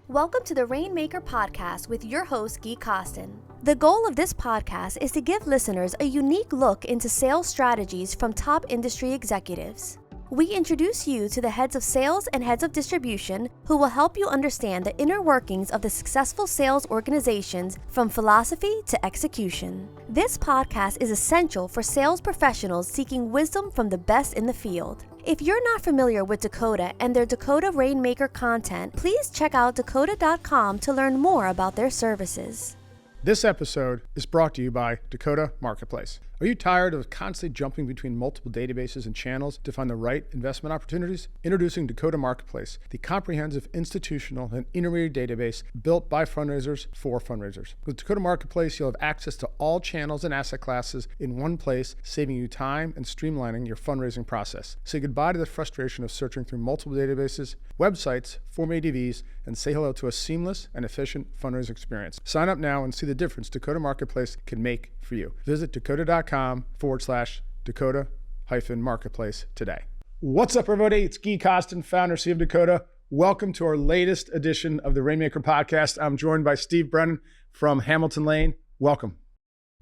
Welcome to the Rainmaker Podcast with your host, Gui Costin. The goal of this podcast is to give listeners a unique look into sales strategies from top industry executives. We introduce you to the heads of sales and heads of distribution who will help you understand the inner workings of the successful sales organizations from philosophy to execution. This podcast is essential for sales professionals seeking wisdom from the best in the field. If you're not familiar with Dakota and their Dakota Rainmaker content, please check out dakota.com to learn more about their services. This episode is brought to you by Dakota Marketplace. Are you tired of constantly jumping between multiple databases and channels to find the right investment opportunities? Introducing Dakota Marketplace, the comprehensive institutional and intermediate database built by fundraisers for fundraisers. With Dakota Marketplace, you'll have access to all channels and asset classes in one place, saving you time and streamlining your fundraising process. Say goodbye to the frustration of searching through multiple databases, websites, Form ADVs, and say hello to a seamless and efficient fundraising experience. Sign up now and see the difference Dakota Marketplace can make for you. Visit dakota.com/Dakota-Marketplace today. What's up, everybody? It's Gui Costin, founder, CEO of Dakota. Welcome to our latest edition of the Rainmaker Podcast. I'm joined by Steve Brennan from Hamilton Lane. Welcome.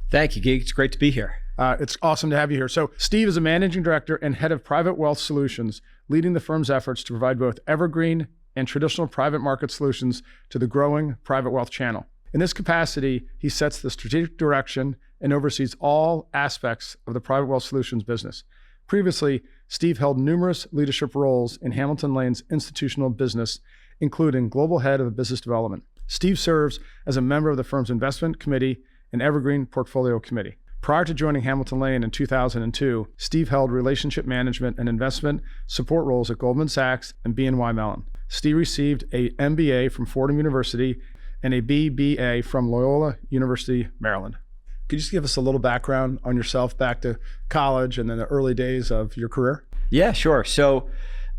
Thank you, Gui. It's great to be here. It's awesome to have you here. So Steve is a managing director and head of private wealth solutions, leading the firm's efforts to provide both evergreen and traditional private market solutions to the growing private wealth channel. In this capacity, he sets the strategic direction and oversees all aspects of the private wealth solutions business. Previously, Steve held numerous leadership roles in Hamilton Lane's institutional business, including global head of business development. Steve serves as a member of the firm's investment committee and evergreen portfolio committee. Prior to joining Hamilton Lane in 2002, Steve held relationship management and investment support roles at Goldman Sachs and BNY Mellon. Steve received a MBA from Fordham University and a BBA from Loyola University, Maryland. Could you just give us a little background on yourself back to college and then the early days of your career? Yeah, sure. So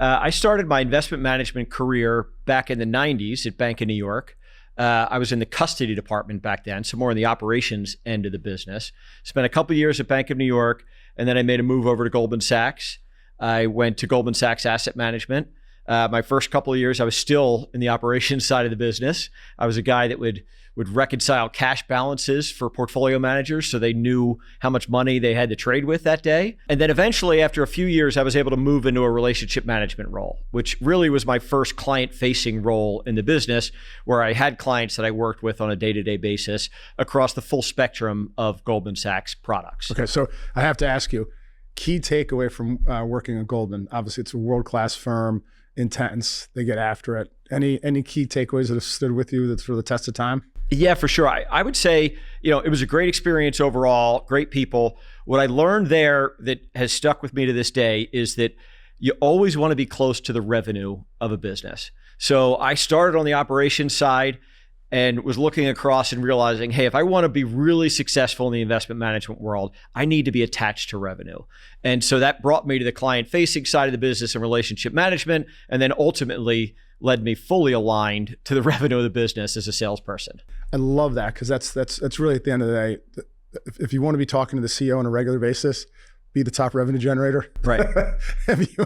I started my investment management career back in the 90s at Bank of New York. I was in the custody department back then, so more in the operations end of the business. Spent a couple of years at Bank of New York, and then I made a move over to Goldman Sachs. I went to Goldman Sachs Asset Management. My first couple of years, I was still in the operations side of the business. I was a guy that would reconcile cash balances for portfolio managers so they knew how much money they had to trade with that day. And then eventually, after a few years, I was able to move into a relationship management role, which really was my first client-facing role in the business, where I had clients that I worked with on a day-to-day basis across the full spectrum of Goldman Sachs products. Okay, so I have to ask you, key takeaway from working at Goldman. Obviously, it's a world-class firm, intense, they get after it. Any key takeaways that have stood with you that's for the test of time? Yeah, for sure. I would say, it was a great experience overall, great people. What I learned there that has stuck with me to this day is that you always want to be close to the revenue of a business. So I started on the operations side and was looking across and realizing, hey, if I want to be really successful in the investment management world, I need to be attached to revenue. And so that brought me to the client-facing side of the business and relationship management, and then ultimately led me fully aligned to the revenue of the business as a salesperson. I love that, because that's really, at the end of the day, if you want to be talking to the CEO on a regular basis, be the top revenue generator. Right. If you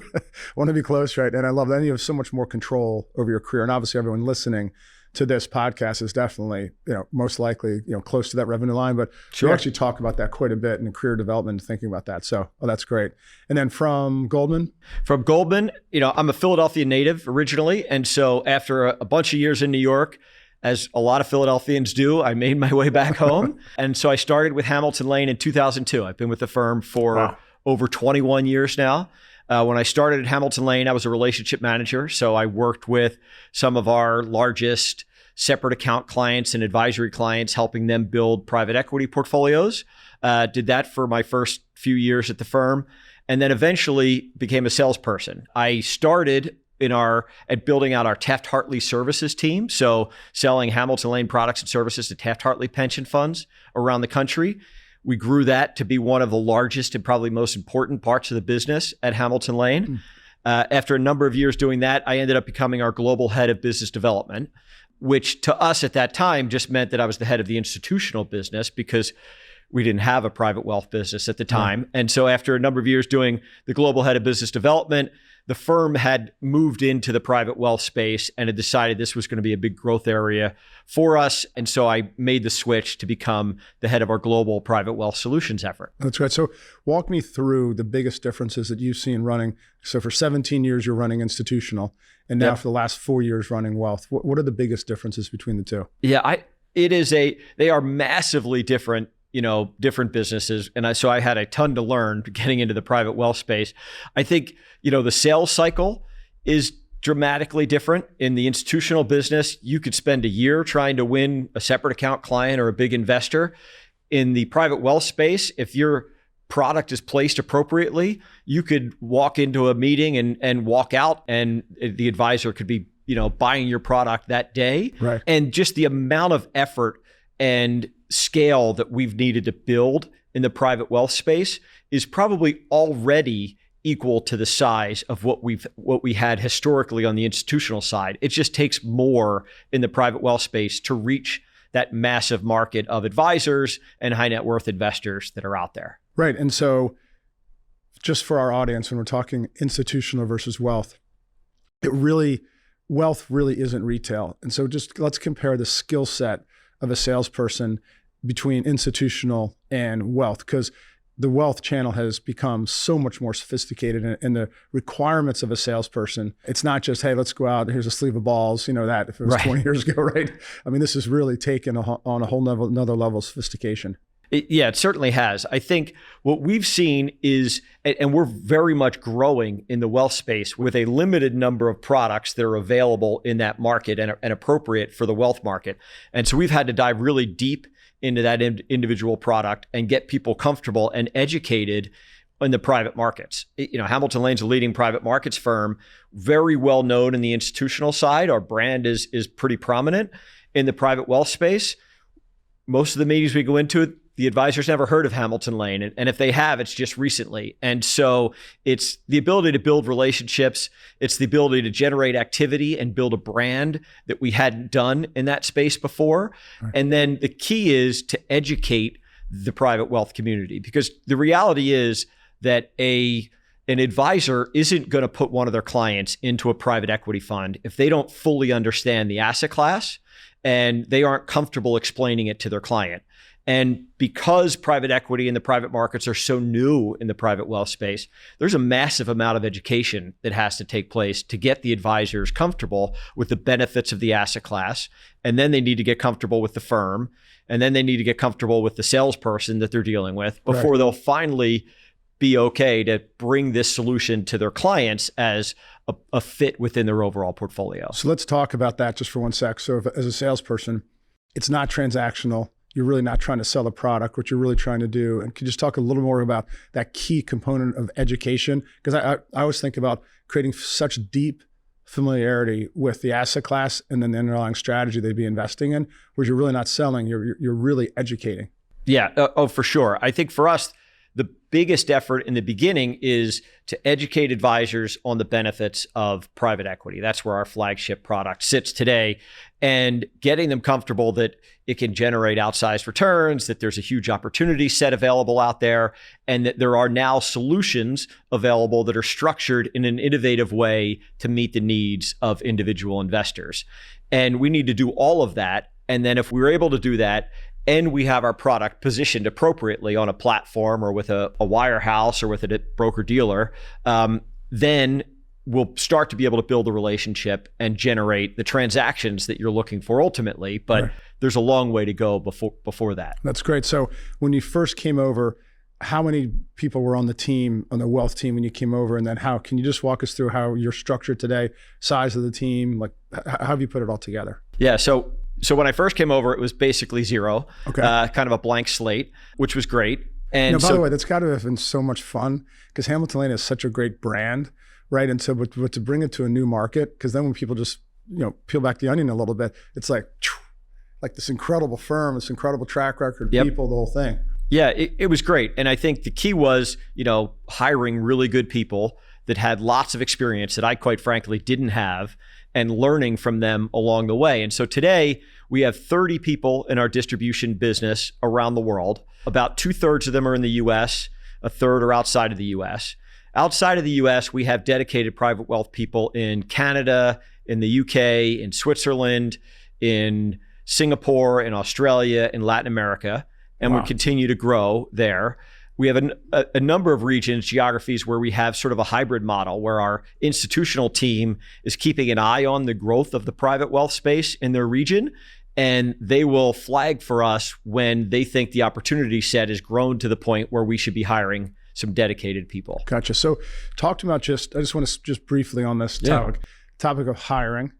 want to be close, right? And I love that. And you have so much more control over your career. And obviously everyone listening to this podcast is definitely, most likely, close to that revenue line, but sure. We actually talk about that quite a bit in career development, thinking about that. So, that's great. And then from Goldman? From Goldman, I'm a Philadelphia native originally. And so after a bunch of years in New York, as a lot of Philadelphians do, I made my way back home. And so I started with Hamilton Lane in 2002. I've been with the firm for over 21 years now. When I started at Hamilton Lane, I was a relationship manager. So I worked with some of our largest separate account clients and advisory clients, helping them build private equity portfolios. Did that for my first few years at the firm, and then eventually became a salesperson. I started at building out our Taft-Hartley services team. So selling Hamilton Lane products and services to Taft-Hartley pension funds around the country. We grew that to be one of the largest and probably most important parts of the business at Hamilton Lane. After a number of years doing that, I ended up becoming our global head of business development, which to us at that time just meant that I was the head of the institutional business, because we didn't have a private wealth business at the time. And so after a number of years doing the global head of business development, the firm had moved into the private wealth space and had decided this was going to be a big growth area for us. And so I made the switch to become the head of our global private wealth solutions effort. That's right. So walk me through the biggest differences that you've seen running. So for 17 years, you're running institutional, and now for the last 4 years running wealth. What are the biggest differences between the two? Yeah, they are massively different, different businesses. And so I had a ton to learn getting into the private wealth space. I think, the sales cycle is dramatically different. In the institutional business, you could spend a year trying to win a separate account client or a big investor. In the private wealth space, if your product is placed appropriately, you could walk into a meeting and walk out, and the advisor could be, buying your product that day. Right. And just the amount of effort and scale that we've needed to build in the private wealth space is probably already equal to the size of what we had historically on the institutional side. It just takes more in the private wealth space to reach that massive market of advisors and high net worth investors that are out there. Right. And so just for our audience, when we're talking institutional versus wealth, wealth really isn't retail. And so just let's compare the skill set of a salesperson between institutional and wealth, because the wealth channel has become so much more sophisticated, and the requirements of a salesperson, it's not just, hey, let's go out, here's a sleeve of balls, that if it was 20 years ago, right? I mean, this has really taken on a whole another level of sophistication. It certainly has. I think what we've seen is, and we're very much growing in the wealth space with a limited number of products that are available in that market and appropriate for the wealth market. And so we've had to dive really deep into that individual product and get people comfortable and educated in the private markets. Hamilton Lane's a leading private markets firm, very well known in the institutional side. Our brand is pretty prominent in the private wealth space. Most of the meetings we go into, the advisors never heard of Hamilton Lane. And if they have, it's just recently. And so it's the ability to build relationships. It's the ability to generate activity and build a brand that we hadn't done in that space before. Right. And then the key is to educate the private wealth community, because the reality is that an advisor isn't going to put one of their clients into a private equity fund if they don't fully understand the asset class and they aren't comfortable explaining it to their client. And because private equity and the private markets are so new in the private wealth space, there's a massive amount of education that has to take place to get the advisors comfortable with the benefits of the asset class. And then they need to get comfortable with the firm. And then they need to get comfortable with the salesperson that they're dealing with before they'll finally be okay to bring this solution to their clients as a fit within their overall portfolio. So let's talk about that just for one sec. So as a salesperson, it's not transactional. You're really not trying to sell a product. What you're really trying to do, and can you just talk a little more about that key component of education? Because I always think about creating such deep familiarity with the asset class and then the underlying strategy they'd be investing in, whereas you're really not selling, you're really educating. Yeah, for sure. I think for us, the biggest effort in the beginning is to educate advisors on the benefits of private equity. That's where our flagship product sits today, and getting them comfortable that it can generate outsized returns, that there's a huge opportunity set available out there, and that there are now solutions available that are structured in an innovative way to meet the needs of individual investors. And we need to do all of that. And then if we're able to do that, and we have our product positioned appropriately on a platform or with a wirehouse or with a broker dealer, then we'll start to be able to build a relationship and generate the transactions that you're looking for ultimately. But there's a long way to go before that. That's great. So when you first came over, how many people were on the team, on the wealth team when you came over? And then can you just walk us through how you're structured today, size of the team, like how have you put it all together? Yeah. So when I first came over, it was basically zero, kind of a blank slate, which was great. And by the way, that's got to have been so much fun because Hamilton Lane is such a great brand, right? And so, but to bring it to a new market, because then when people just peel back the onion a little bit, it's like this incredible firm, this incredible track record, people, the whole thing. Yeah, it was great. And I think the key was, hiring really good people that had lots of experience that I quite frankly didn't have, and learning from them along the way. And so today we have 30 people in our distribution business around the world. About 2/3 of them are in the US, a third are outside of the US. Outside of the US, we have dedicated private wealth people in Canada, in the UK, in Switzerland, in Singapore, in Australia, in Latin America, and we continue to grow there. We have a number of regions, geographies where we have sort of a hybrid model where our institutional team is keeping an eye on the growth of the private wealth space in their region, and they will flag for us when they think the opportunity set has grown to the point where we should be hiring some dedicated people. Gotcha. So talk to me about I just want to just briefly on this topic of hiring,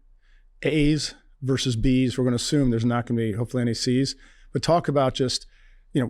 A's versus B's. We're going to assume there's not going to be hopefully any C's, but talk about just,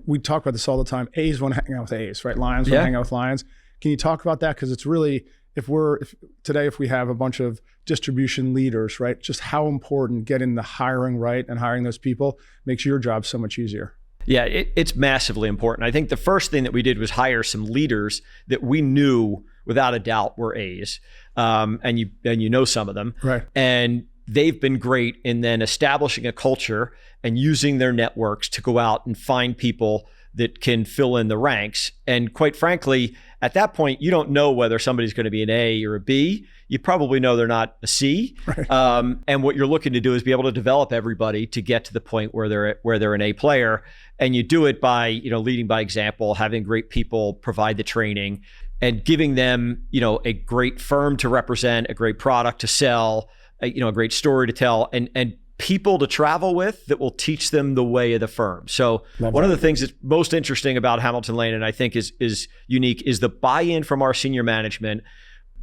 we talk about this all the time. A's want to hang out with A's, right? Lions want to hang out with Lions. Can you talk about that? Because it's really, if we have a bunch of distribution leaders, right? Just how important getting the hiring right and hiring those people makes your job so much easier. Yeah, it's massively important. I think the first thing that we did was hire some leaders that we knew without a doubt were A's, and you know some of them, right? And they've been great in then establishing a culture and using their networks to go out and find people that can fill in the ranks. And quite frankly, at that point, you don't know whether somebody's going to be an A or a B. You probably know they're not a C. Right. And what you're looking to do is be able to develop everybody to get to the point where they're an A player. And you do it by, leading by example, having great people provide the training and giving them, a great firm to represent, a great product to sell, a great story to tell, and people to travel with that will teach them the way of the firm. So one of the things that's most interesting about Hamilton Lane, and I think is unique, is the buy-in from our senior management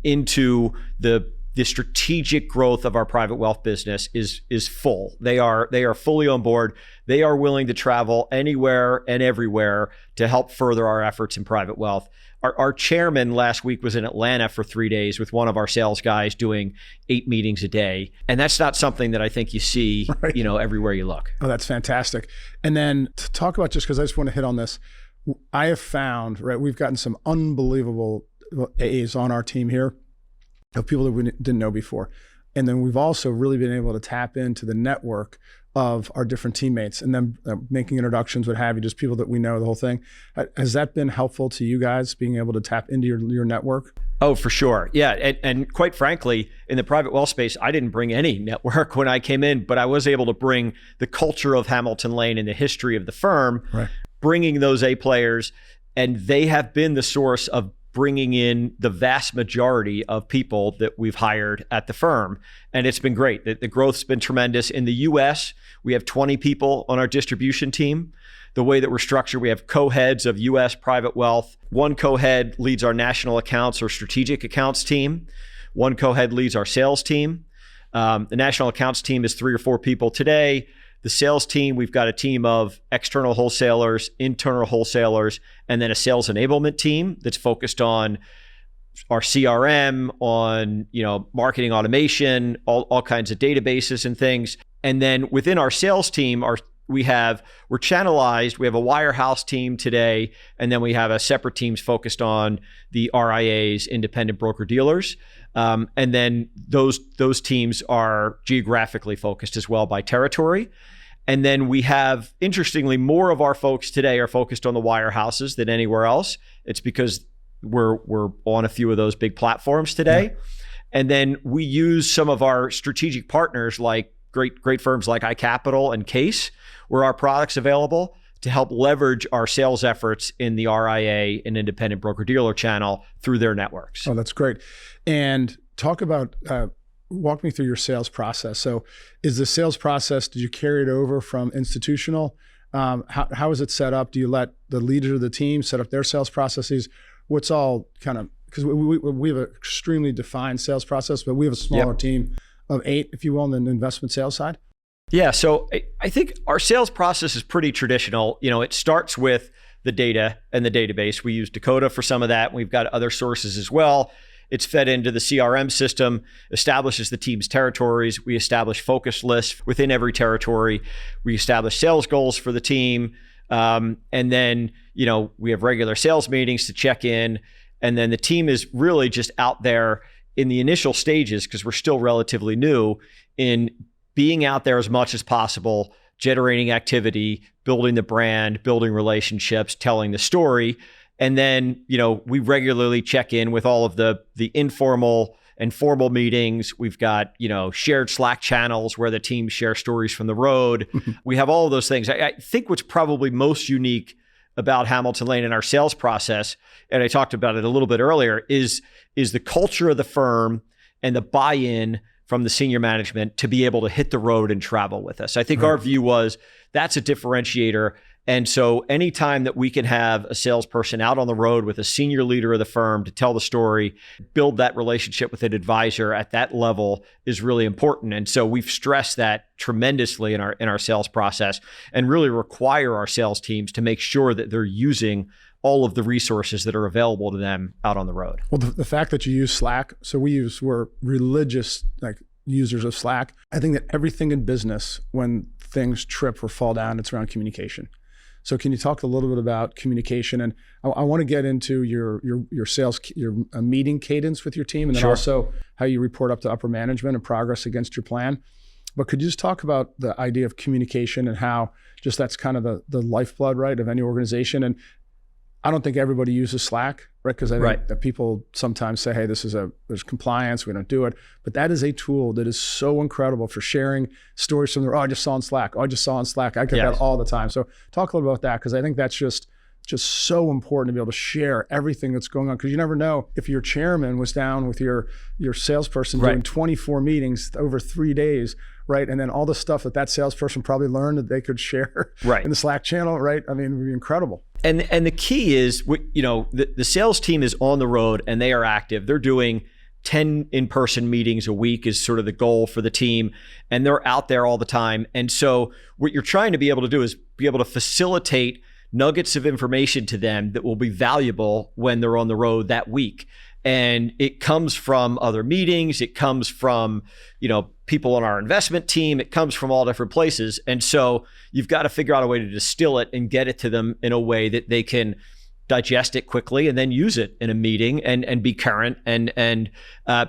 into the strategic growth of our private wealth business is full. They are fully on board. They are willing to travel anywhere and everywhere to help further our efforts in private wealth. Our chairman last week was in Atlanta for 3 days with one of our sales guys doing 8 meetings a day. And that's not something that I think you see, right, everywhere you look. Oh, that's fantastic. And then to talk about, just because I just want to hit on this, I have found, right, we've gotten some unbelievable A's on our team here of people that we didn't know before. And then we've also really been able to tap into the network of our different teammates and then making introductions, what have you, just people that we know, the whole thing. Has that been helpful to you guys, being able to tap into your network? Oh, for sure. Yeah. And quite frankly, in the private wealth space, I didn't bring any network when I came in, but I was able to bring the culture of Hamilton Lane and the history of the firm, right, bringing those A players, and they have been the source of bringing in the vast majority of people that we've hired at the firm. And it's been great. The growth's been tremendous. In the US, we have 20 people on our distribution team. The way that we're structured, we have co-heads of US private wealth. One co-head leads our national accounts or strategic accounts team. One co-head leads our sales team. The national accounts team is 3 or 4 people today. The sales team, we've got a team of external wholesalers, internal wholesalers, and then a sales enablement team that's focused on our CRM, on marketing automation, all kinds of databases and things. And then within our sales team, we're channelized. We have a wirehouse team today, and then we have a separate teams focused on the RIAs, independent broker dealers. And then those teams are geographically focused as well by territory. And then we have, interestingly, more of our folks today are focused on the wirehouses than anywhere else. It's because we're on a few of those big platforms today. Yeah. And then we use some of our strategic partners, like great firms like iCapital and Case, where our product's available, to help leverage our sales efforts in the RIA and independent broker-dealer channel through their networks. Oh, that's great. And talk about, walk me through your sales process. So is the sales process, did you carry it over from institutional? How is it set up? Do you let the leaders of the team set up their sales processes? What's all kind of, because we have an extremely defined sales process, but we have a smaller team of 8, if you will, on the investment sales side. Yeah, so I think our sales process is pretty traditional. It starts with the data and the database. We use Dakota for some of that. We've got other sources as well. It's fed into the CRM system, establishes the team's territories. We establish focus lists within every territory. We establish sales goals for the team. And then, we have regular sales meetings to check in. And then the team is really just out there in the initial stages, because we're still relatively new, in being out there as much as possible, generating activity, building the brand, building relationships, telling the story. And then, we regularly check in with all of the informal and formal meetings. We've got, shared Slack channels where the teams share stories from the road. We have all of those things. I think what's probably most unique about Hamilton Lane and our sales process, and I talked about it a little bit earlier, is the culture of the firm and the buy-in from the senior management to be able to hit the road and travel with us. I think our view was that's a differentiator. And so anytime that we can have a salesperson out on the road with a senior leader of the firm to tell the story, build that relationship with an advisor at that level is really important. And so we've stressed that tremendously in our sales process and really require our sales teams to make sure that they're using all of the resources that are available to them out on the road. Well, the fact that you use Slack, so we're religious users of Slack. I think that everything in business, when things trip or fall down, it's around communication. So can you talk a little bit about communication? And I want to get into your sales, your meeting cadence with your team, and then also how you report up to upper management and progress against your plan. But could you just talk about the idea of communication and how just that's kind of the lifeblood, right, of any organization? And I don't think everybody uses Slack, right? Because I think that people sometimes say, hey, there's compliance, we don't do it. But that is a tool that is so incredible for sharing stories from I just saw on Slack. I just saw on Slack. I get that all the time. So talk a little about that, because I think that's just so important to be able to share everything that's going on. Because you never know if your chairman was down with your salesperson doing 24 meetings over 3 days, right? And then all the stuff that salesperson probably learned that they could share in the Slack channel, right? I mean, it would be incredible. And the key is, the sales team is on the road and they are active. They're doing 10 in-person meetings a week is sort of the goal for the team. And they're out there all the time. And so what you're trying to be able to do is be able to facilitate nuggets of information to them that will be valuable when they're on the road that week. And it comes from other meetings. It comes from, people on our investment team. It comes from all different places. And so you've got to figure out a way to distill it and get it to them in a way that they can digest it quickly and then use it in a meeting and be current and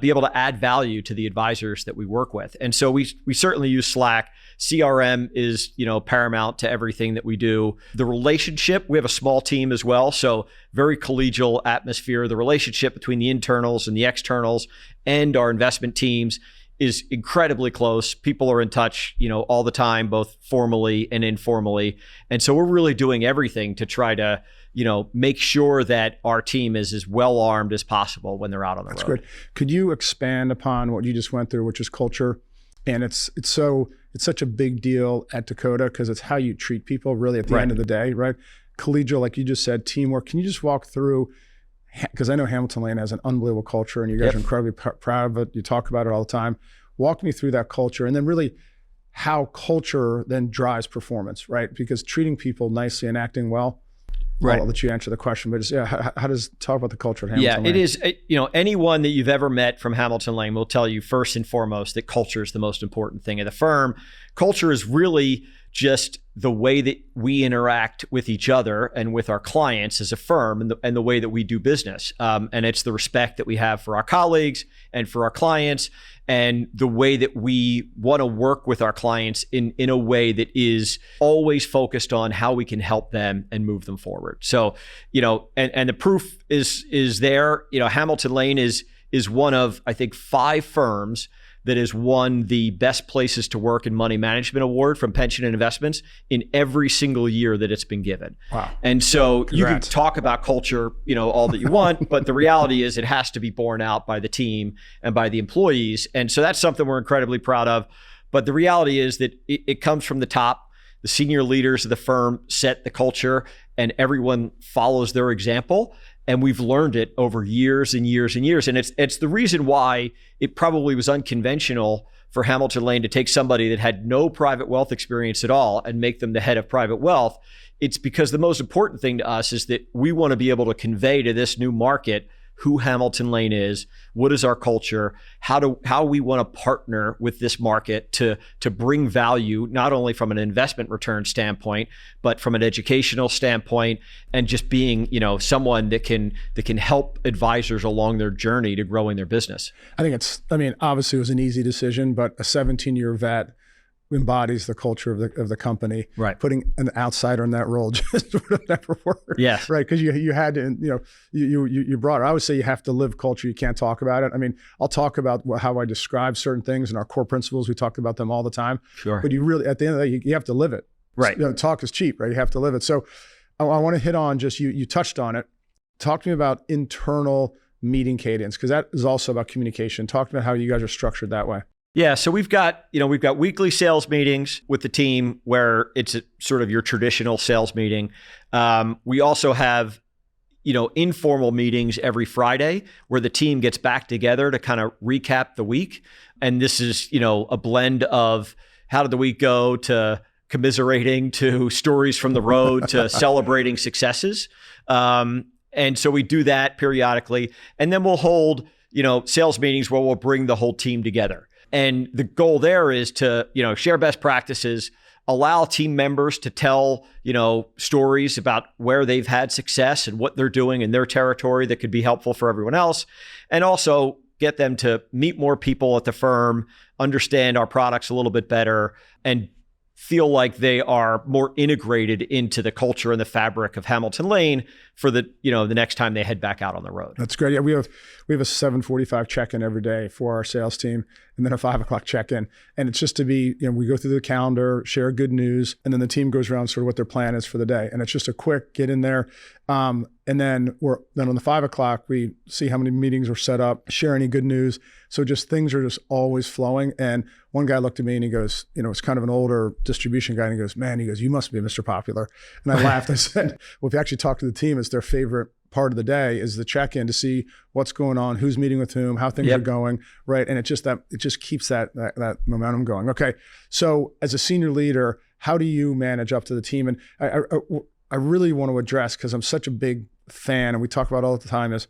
be able to add value to the advisors that we work with. And so we certainly use Slack. CRM is, paramount to everything that we do. The relationship, we have a small team as well. So very collegial atmosphere. The relationship between the internals and the externals and our investment teams is incredibly close. People are in touch, all the time, both formally and informally. And so we're really doing everything to try to, make sure that our team is as well armed as possible when they're out on the road. That's great. Could you expand upon what you just went through, which is culture? And it's such a big deal at Dakota because it's how you treat people really at the end of the day, right? Collegial, like you just said, teamwork. Can you just walk through, because I know Hamilton Lane has an unbelievable culture and you guys are incredibly proud of it. You talk about it all the time. Walk me through that culture and then really how culture then drives performance, right? Because treating people nicely and acting well, I'll let you answer the question, but just, how does talk about the culture at Hamilton Lane? It is, anyone that you've ever met from Hamilton Lane will tell you first and foremost that culture is the most important thing at the firm. Culture is really just the way that we interact with each other and with our clients as a firm and the way that we do business. And it's the respect that we have for our colleagues and for our clients and the way that we want to work with our clients in a way that is always focused on how we can help them and move them forward. So, and the proof is there. Hamilton Lane is one of, I think, 5 firms that has won the Best Places to Work in Money Management Award from Pension and Investments in every single year that it's been given. Wow. And so you can talk about culture, all that you want, but the reality is it has to be borne out by the team and by the employees. And so that's something we're incredibly proud of. But the reality is that it comes from the top. The senior leaders of the firm set the culture and everyone follows their example. And we've learned it over years and years and years. And it's the reason why it probably was unconventional for Hamilton Lane to take somebody that had no private wealth experience at all and make them the head of private wealth. It's because the most important thing to us is that we want to be able to convey to this new market who Hamilton Lane is, what is our culture, how we want to partner with this market to bring value, not only from an investment return standpoint, but from an educational standpoint, and just being, someone that can help advisors along their journey to growing their business. I think obviously it was an easy decision, but a 17-year vet embodies the culture of the company. Right. Putting an outsider in that role just would have never worked. Yes. Right. Because you had to, you brought it. I would say you have to live culture. You can't talk about it. I mean, I'll talk about how I describe certain things and our core principles. We talk about them all the time. Sure. But you really, at the end of the day, you have to live it. Right. Talk is cheap, right? You have to live it. So I want to hit on just, you touched on it. Talk to me about internal meeting cadence, because that is also about communication. Talk about how you guys are structured that way. Yeah, so we've got weekly sales meetings with the team where it's sort of your traditional sales meeting. We also have, informal meetings every Friday where the team gets back together to kind of recap the week. And this is, a blend of how did the week go to commiserating to stories from the road to celebrating successes. And so we do that periodically. And then we'll hold, sales meetings where we'll bring the whole team together. And the goal there is to, share best practices, allow team members to tell, stories about where they've had success and what they're doing in their territory that could be helpful for everyone else. And also get them to meet more people at the firm, understand our products a little bit better, and feel like they are more integrated into the culture and the fabric of Hamilton Lane for the next time they head back out on the road. That's great. Yeah, we have a 7:45 check-in every day for our sales team, and then a 5 o'clock check-in. And it's just to be, we go through the calendar, share good news, and then the team goes around sort of what their plan is for the day. And it's just a quick get in there. And then on the 5 o'clock, we see how many meetings are set up, share any good news. So just things are just always flowing. And one guy looked at me and he goes, it's kind of an older distribution guy. And he goes, man, you must be Mr. Popular. And I laughed. I said, well, if you actually talk to the team, it's their favorite part of the day is the check-in to see what's going on, who's meeting with whom, how things are going, right? And it just keeps that momentum going. Okay, so as a senior leader, how do you manage up to the team? And I really want to address, because I'm such a big fan, and we talk about all the time, is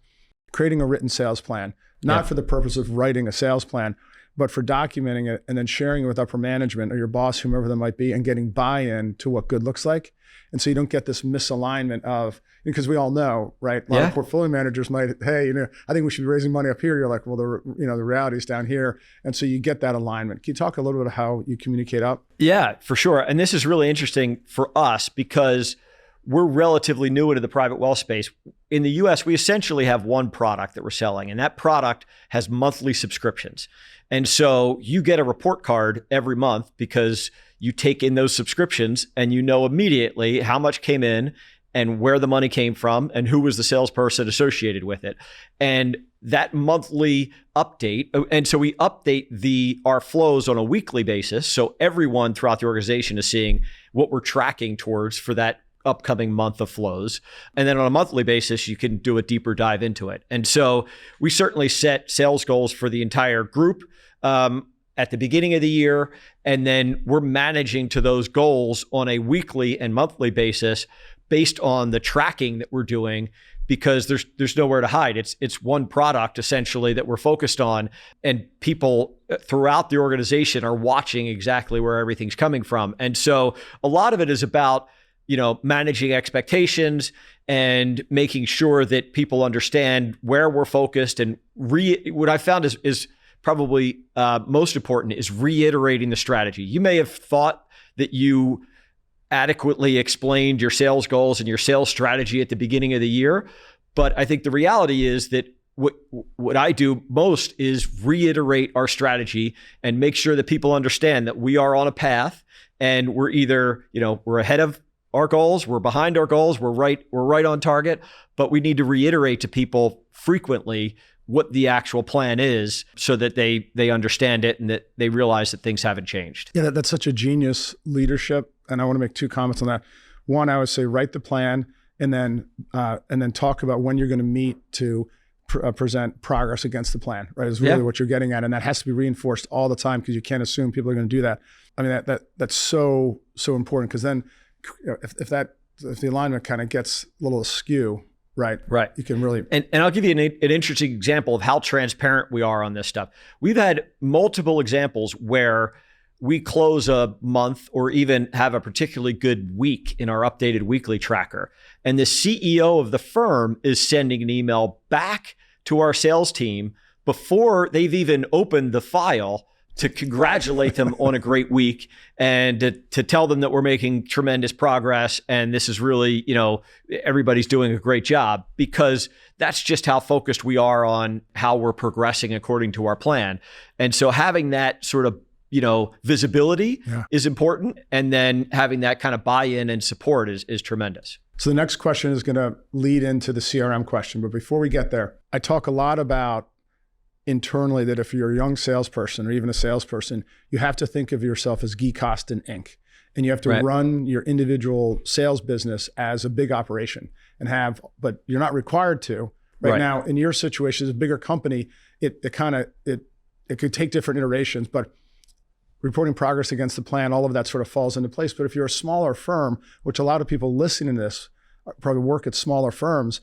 creating a written sales plan, not for the purpose of writing a sales plan, but for documenting it and then sharing it with upper management or your boss, whomever that might be, and getting buy-in to what good looks like. And so you don't get this misalignment of, because we all know, right? A lot of portfolio managers might, hey, I think we should be raising money up here. You're like, well, the reality is down here. And so you get that alignment. Can you talk a little bit about how you communicate up? Yeah, for sure. And this is really interesting for us because we're relatively new into the private wealth space. In the US, we essentially have one product that we're selling, and that product has monthly subscriptions. And so you get a report card every month because you take in those subscriptions and you know immediately how much came in and where the money came from and who was the salesperson associated with it. And that monthly update, and so we update our flows on a weekly basis. So everyone throughout the organization is seeing what we're tracking towards for that upcoming month of flows. And then on a monthly basis, you can do a deeper dive into it. And so we certainly set sales goals for the entire group at the beginning of the year. And then we're managing to those goals on a weekly and monthly basis based on the tracking that we're doing, because there's nowhere to hide. It's one product essentially that we're focused on, and people throughout the organization are watching exactly where everything's coming from. And so a lot of it is about managing expectations and making sure that people understand where we're focused. And what I found is probably most important is reiterating the strategy. You may have thought that you adequately explained your sales goals and your sales strategy at the beginning of the year, but I think the reality is that what I do most is reiterate our strategy and make sure that people understand that we are on a path, and we're either, we're ahead of our goals, we're behind our goals, we're right on target, but we need to reiterate to people frequently what the actual plan is so that they understand it and that they realize that things haven't changed. Yeah, that's such a genius leadership. And I want to make 2 comments on that. One, I would say write the plan and then talk about when you're going to meet to present progress against the plan, right? Is really what you're getting at. And that has to be reinforced all the time, because you can't assume people are going to do that. I mean, that's so important, because then if the alignment kind of gets a little askew, right, you can really... And I'll give you an interesting example of how transparent we are on this stuff. We've had multiple examples where we close a month or even have a particularly good week in our updated weekly tracker, and the CEO of the firm is sending an email back to our sales team before they've even opened the file to congratulate them on a great week and to tell them that we're making tremendous progress and this is really, everybody's doing a great job, because that's just how focused we are on how we're progressing according to our plan. And so having that sort of, visibility is important. And then having that kind of buy-in and support is tremendous. So the next question is going to lead into the CRM question. But before we get there, I talk a lot about internally that if you're a young salesperson or even a salesperson, you have to think of yourself as Gui Costin Inc. And you have to run your individual sales business as a big operation but you're not required to. Right now, in your situation, as a bigger company, it could take different iterations, but reporting progress against the plan, all of that sort of falls into place. But if you're a smaller firm, which a lot of people listening to this probably work at smaller firms,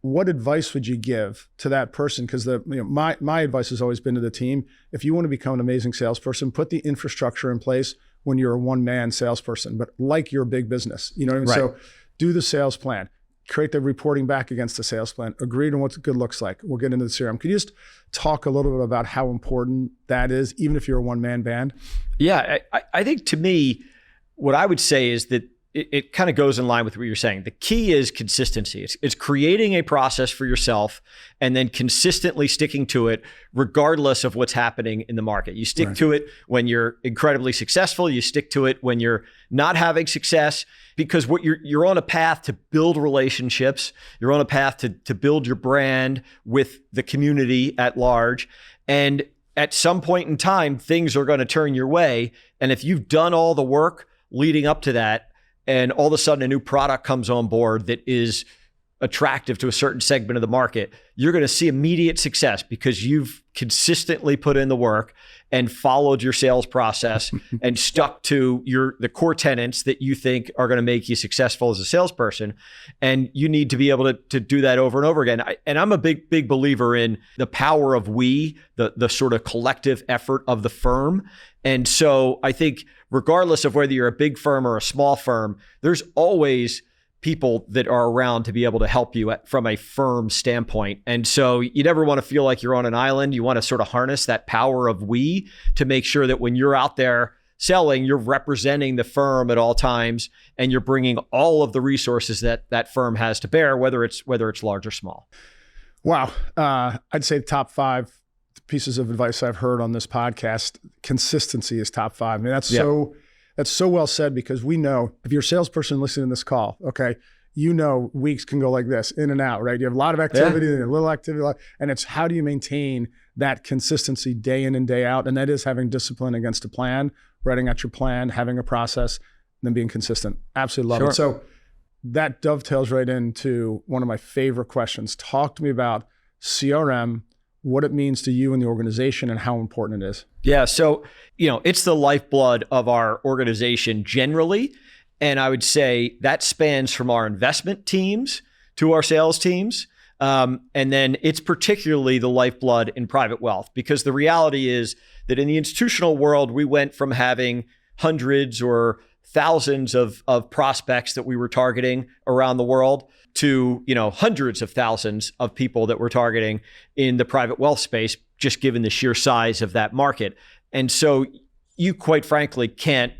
what advice would you give to that person? Because my advice has always been to the team, if you want to become an amazing salesperson, put the infrastructure in place when you're a one-man salesperson, but like your big business. You know what I mean? So do the sales plan, create the reporting back against the sales plan, agree on what good looks like. We'll get into the CRM. Could you just talk a little bit about how important that is, even if you're a one-man band? Yeah, I think to me, what I would say is that it kind of goes in line with what you're saying. The key is consistency. It's creating a process for yourself and then consistently sticking to it regardless of what's happening in the market. You stick to it when you're incredibly successful. You stick to it when you're not having success, because what you're on a path to build relationships. You're on a path to build your brand with the community at large. And at some point in time, things are going to turn your way. And if you've done all the work leading up to that, and all of a sudden a new product comes on board that is attractive to a certain segment of the market, you're going to see immediate success because you've consistently put in the work and followed your sales process and stuck to the core tenets that you think are going to make you successful as a salesperson. And you need to be able to do that over and over again. And I'm a big believer in the power of the sort of collective effort of the firm. And so I think regardless of whether you're a big firm or a small firm, there's always people that are around to be able to help you from a firm standpoint. And so you never want to feel like you're on an island. You want to sort of harness that power of to make sure that when you're out there selling, you're representing the firm at all times and you're bringing all of the resources that firm has to bear, whether it's large or small. Wow. I'd say top 5 pieces of advice I've heard on this podcast, consistency is top 5. I mean, that's so well said, because we know if you're a salesperson listening to this call, okay, weeks can go like this, in and out, right? You have a lot of activity and a little activity, and it's how do you maintain that consistency day in and day out? And that is having discipline against a plan, writing out your plan, having a process, and then being consistent. Absolutely love it. So that dovetails right into one of my favorite questions. Talk to me about CRM, what it means to you and the organization, and how important it is. Yeah. So, it's the lifeblood of our organization generally. And I would say that spans from our investment teams to our sales teams. And then it's particularly the lifeblood in private wealth, because the reality is that in the institutional world, we went from having hundreds or thousands of prospects that we were targeting around the world to, hundreds of thousands of people that we're targeting in the private wealth space, just given the sheer size of that market. And so you quite frankly can't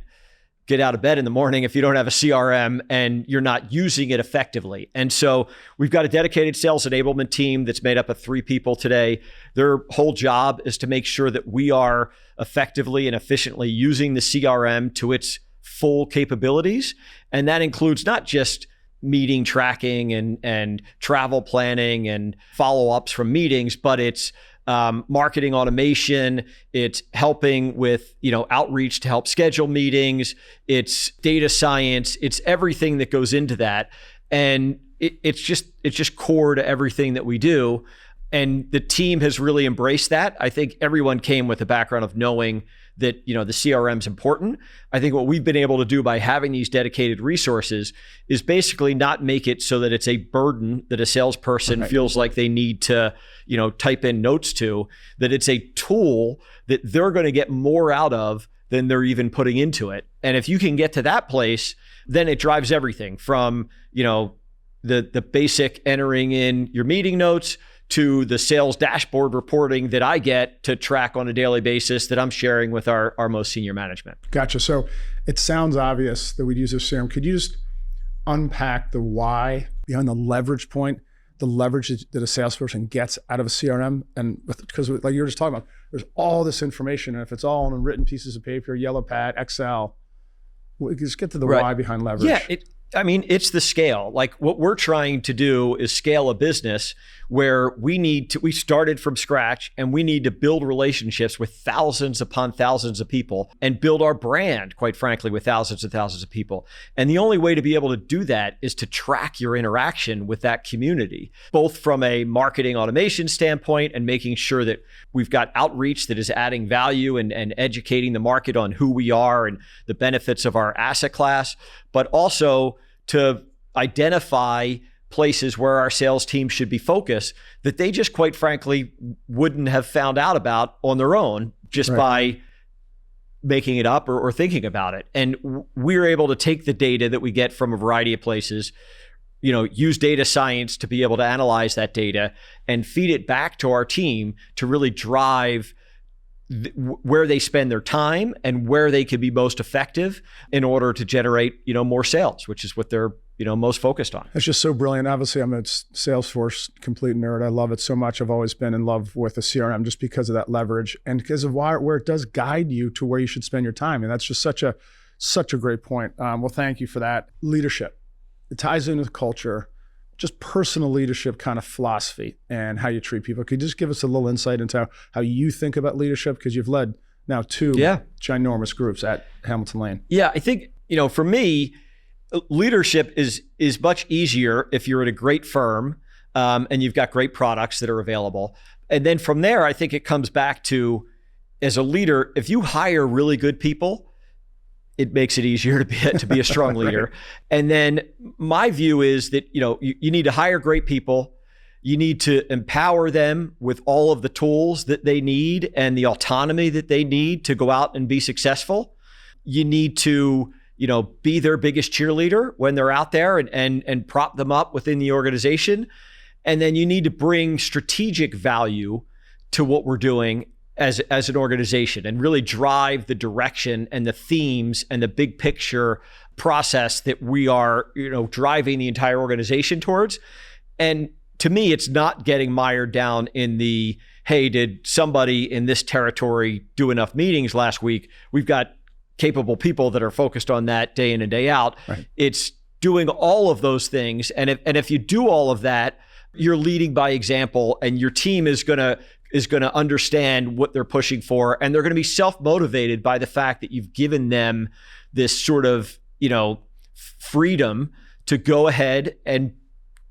get out of bed in the morning if you don't have a CRM and you're not using it effectively. And so we've got a dedicated sales enablement team that's made up of 3 people today. Their whole job is to make sure that we are effectively and efficiently using the CRM to its full capabilities. And that includes not just meeting tracking and travel planning and follow-ups from meetings, but it's marketing automation. It's helping with, outreach to help schedule meetings. It's data science. It's everything that goes into that. And it's just core to everything that we do. And the team has really embraced that. I think everyone came with a background of knowing that, the CRM is important. I think what we've been able to do by having these dedicated resources is basically not make it so that it's a burden that a salesperson feels like they need to, type in notes to, that it's a tool that they're going to get more out of than they're even putting into it. And if you can get to that place, then it drives everything from, the basic entering in your meeting notes to the sales dashboard reporting that I get to track on a daily basis that I'm sharing with our most senior management. Gotcha. So it sounds obvious that we'd use this CRM. Could you just unpack the why behind the leverage point, the leverage that a salesperson gets out of a CRM? And because like you were just talking about, there's all this information. And if it's all on written pieces of paper, yellow pad, Excel, just get to the why behind leverage. Yeah, it's the scale. Like what we're trying to do is scale a business where we started from scratch and we need to build relationships with thousands upon thousands of people and build our brand, quite frankly, with thousands and thousands of people. And the only way to be able to do that is to track your interaction with that community, both from a marketing automation standpoint and making sure that we've got outreach that is adding value and educating the market on who we are and the benefits of our asset class, but also to identify places where our sales team should be focused that they just quite frankly wouldn't have found out about on their own just by making it up or thinking about it. And we're able to take the data that we get from a variety of places, use data science to be able to analyze that data and feed it back to our team to really drive where they spend their time and where they can be most effective in order to generate, more sales, which is what they're, most focused on. It's just so brilliant. Obviously, I'm a Salesforce complete nerd. I love it so much. I've always been in love with the CRM just because of that leverage and because of where it does guide you to where you should spend your time. And that's just such a great point. Well, thank you for that. Leadership. It ties in with culture, just personal leadership kind of philosophy and how you treat people. Could you just give us a little insight into how you think about leadership? Because you've led now two ginormous groups at Hamilton Lane. Yeah, I think, for me, leadership is much easier if you're at a great firm and you've got great products that are available. And then from there, I think it comes back to, as a leader, if you hire really good people, it makes it easier to be a strong leader. Right. And then my view is that, you need to hire great people. You need to empower them with all of the tools that they need and the autonomy that they need to go out and be successful. You need to, be their biggest cheerleader when they're out there and prop them up within the organization. And then you need to bring strategic value to what we're doing as an organization and really drive the direction and the themes and the big picture process that we are, driving the entire organization towards. And to me, it's not getting mired down in the, hey, did somebody in this territory do enough meetings last week? We've got capable people that are focused on that day in and day out. Right. It's doing all of those things. And if you do all of that, you're leading by example and your team is going to understand what they're pushing for. And they're going to be self-motivated by the fact that you've given them this sort of, freedom to go ahead and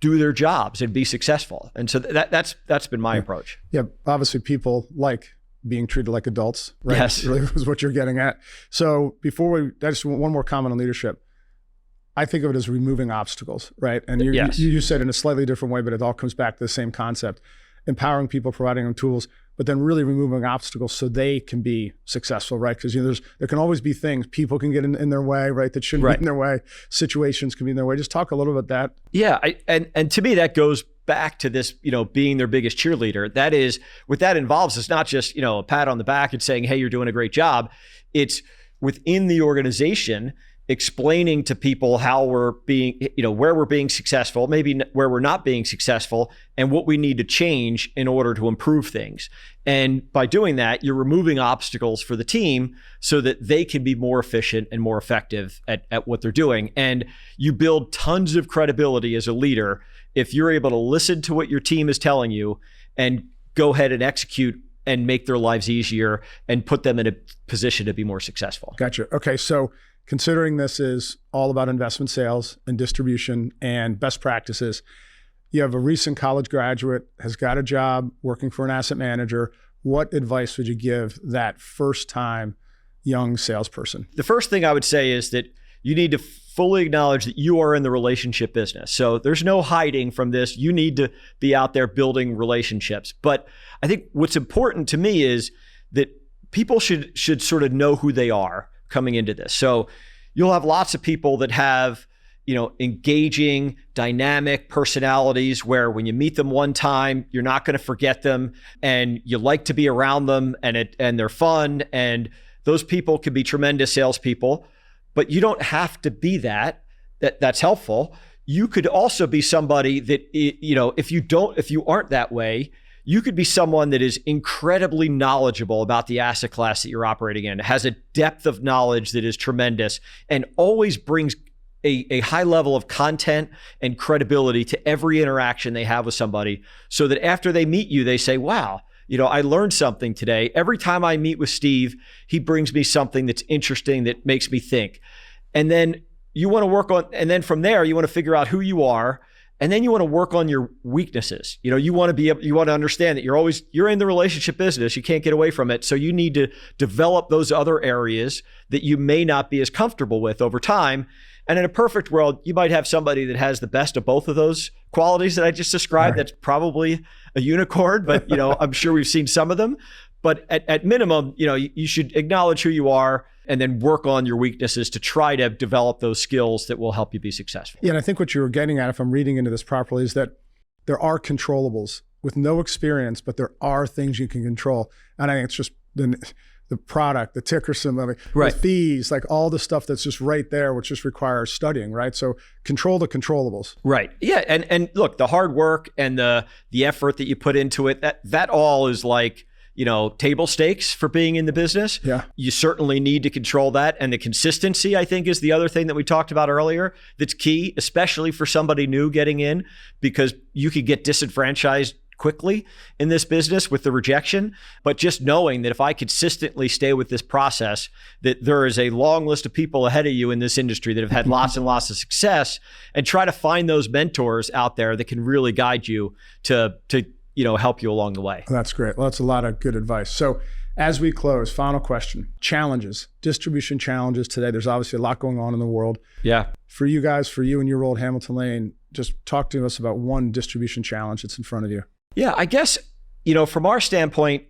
do their jobs and be successful. And so that's been my approach. Yeah. Obviously people like being treated like adults, right? Yes. Really was what you're getting at. So just one more comment on leadership. I think of it as removing obstacles, right? And you said in a slightly different way, but it all comes back to the same concept. Empowering people, providing them tools, but then really removing obstacles so they can be successful, right? Because there can always be things people can get in their way, right? That shouldn't be in their way. Situations can be in their way. Just talk a little about that. Yeah, and to me that goes back to this, being their biggest cheerleader. That is what that involves. It's not just a pat on the back and saying, hey, you're doing a great job. It's within the organization explaining to people how we're being, where we're being successful, maybe where we're not being successful, and what we need to change in order to improve things. And by doing that, you're removing obstacles for the team so that they can be more efficient and more effective at what they're doing. And you build tons of credibility as a leader if you're able to listen to what your team is telling you and go ahead and execute and make their lives easier and put them in a position to be more successful. Gotcha. Okay, so considering this is all about investment sales and distribution and best practices, you have a recent college graduate, has got a job working for an asset manager. What advice would you give that first-time young salesperson? The first thing I would say is that you need to fully acknowledge that you are in the relationship business. So there's no hiding from this. You need to be out there building relationships. But I think what's important to me is that people should sort of know who they are coming into this. So you'll have lots of people that have, engaging, dynamic personalities where when you meet them one time, you're not going to forget them and you like to be around them and they're fun. And those people can be tremendous salespeople, but you don't have to be that. That's helpful. You could also be somebody that, if you aren't that way, you could be someone that is incredibly knowledgeable about the asset class that you're operating in, has a depth of knowledge that is tremendous and always brings a high level of content and credibility to every interaction they have with somebody, so that after they meet you, they say, wow, I learned something today. Every time I meet with Steve, he brings me something that's interesting that makes me think. And then you want to work on, and then from there, you want to figure out who you are. And then you want to work on your weaknesses. You want to understand that you're in the relationship business. You can't get away from it. So you need to develop those other areas that you may not be as comfortable with over time. And in a perfect world, you might have somebody that has the best of both of those qualities that I just described. Right. That's probably a unicorn, but I'm sure we've seen some of them. But at minimum, you should acknowledge who you are and then work on your weaknesses to try to develop those skills that will help you be successful. Yeah, and I think what you were getting at, if I'm reading into this properly, is that there are controllables with no experience, but there are things you can control. And I think it's just the product, the ticker symbol, right, the fees, like all the stuff that's just right there, which just requires studying, right? So control the controllables. Right. Yeah. And look, the hard work and the effort that you put into it, that all is like, table stakes for being in the business. Yeah. You certainly need to control that. And the consistency, I think, is the other thing that we talked about earlier that's key, especially for somebody new getting in, because you could get disenfranchised quickly in this business with the rejection. But just knowing that if I consistently stay with this process, that there is a long list of people ahead of you in this industry that have had lots and lots of success, and try to find those mentors out there that can really guide you to help you along the way. That's great. Well, that's a lot of good advice. So as we close, final question, challenges, distribution challenges today. There's obviously a lot going on in the world. Yeah. For you guys, for you and your role at Hamilton Lane, just talk to us about one distribution challenge that's in front of you. Yeah, I guess, from our standpoint,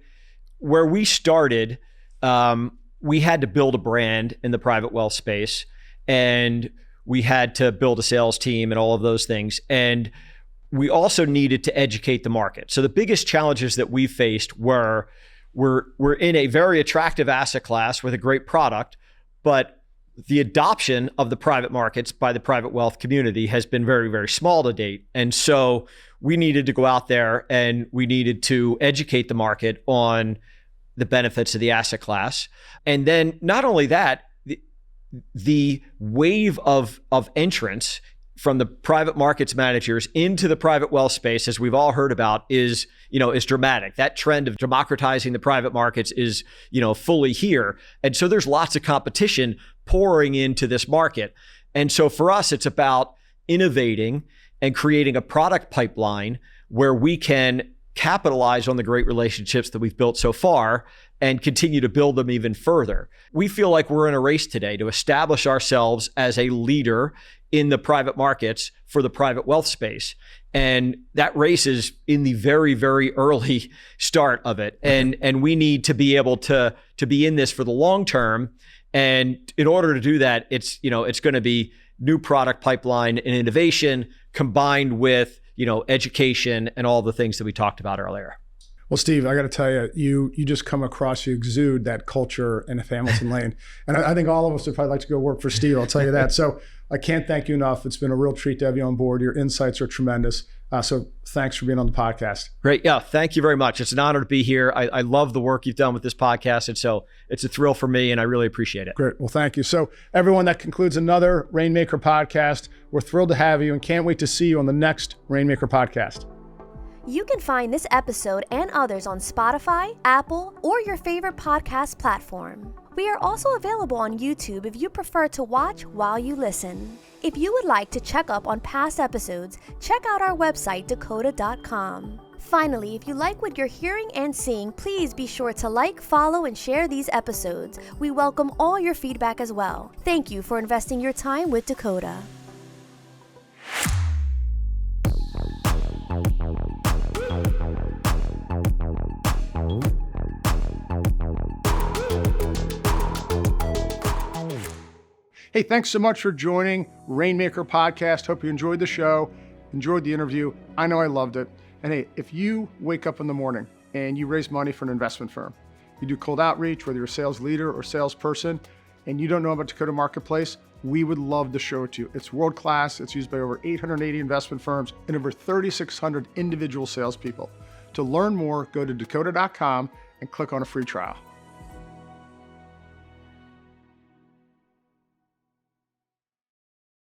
where we started, we had to build a brand in the private wealth space, and we had to build a sales team and all of those things. And we also needed to educate the market. So the biggest challenges that we faced were we're in a very attractive asset class with a great product, but the adoption of the private markets by the private wealth community has been very, very small to date. And so we needed to go out there and we needed to educate the market on the benefits of the asset class. And then not only that, the wave of entrance from the private markets managers into the private wealth space, as we've all heard about, is dramatic. That trend of democratizing the private markets is, fully here. And so there's lots of competition pouring into this market. And so for us, it's about innovating and creating a product pipeline where we can capitalize on the great relationships that we've built so far and continue to build them even further. We feel like we're in a race today to establish ourselves as a leader in the private markets for the private wealth space. And that race is in the very, very early start of it. And we need to be able to be in this for the long term. And in order to do that, it's going to be new product pipeline and innovation combined with, education and all the things that we talked about earlier. Well, Steve, I got to tell you, you just come across, you exude that culture in Hamilton Lane. And I think all of us would probably like to go work for Steve, I'll tell you that. So I can't thank you enough. It's been a real treat to have you on board. Your insights are tremendous. So thanks for being on the podcast. Great. Yeah. Thank you very much. It's an honor to be here. I love the work you've done with this podcast. And so it's a thrill for me and I really appreciate it. Great. Well, thank you. So everyone, that concludes another Rainmaker podcast. We're thrilled to have you and can't wait to see you on the next Rainmaker podcast. You can find this episode and others on Spotify, Apple, or your favorite podcast platform. We are also available on YouTube if you prefer to watch while you listen. If you would like to check up on past episodes, check out our website, dakota.com. Finally, if you like what you're hearing and seeing, please be sure to like, follow, and share these episodes. We welcome all your feedback as well. Thank you for investing your time with Dakota. Hey, thanks so much for joining Rainmaker Podcast. Hope you enjoyed the show, enjoyed the interview. I know I loved it. And hey, if you wake up in the morning and you raise money for an investment firm, you do cold outreach, whether you're a sales leader or salesperson, and you don't know about Dakota Marketplace, we would love to show it to you. It's world-class. It's used by over 880 investment firms and over 3,600 individual salespeople. To learn more, go to dakota.com and click on a free trial.